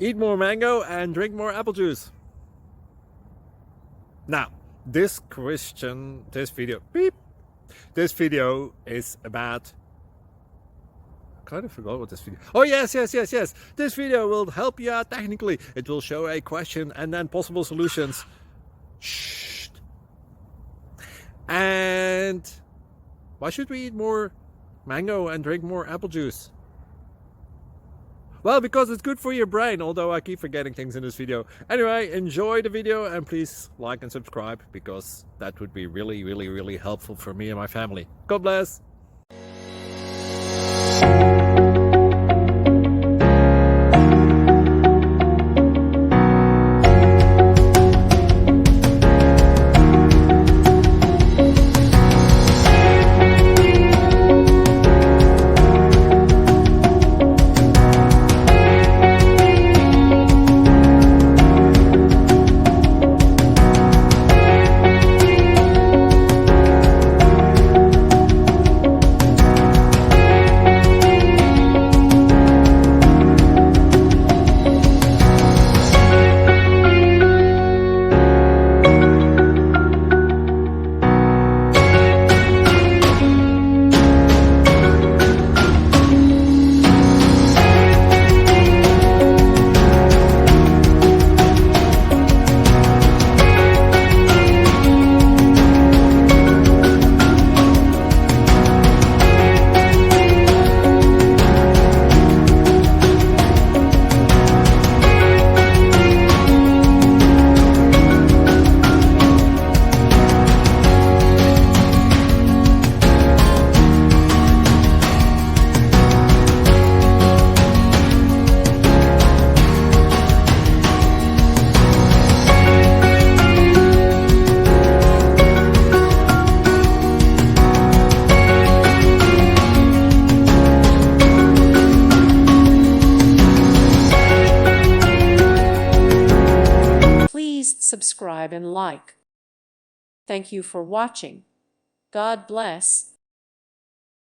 eat more mango and drink more apple juice. Now, this video is about, I kind of forgot what this video. Oh yes. This video will help you out technically. It will show a question and then possible solutions. Shh. And why should we eat more mango and drink more apple juice? Well, because it's good for your brain, although I keep forgetting things in this video. Anyway, enjoy the video and please like and subscribe, because that would be really helpful for me and my family. God bless! Subscribe and like. Thank you for watching. God bless.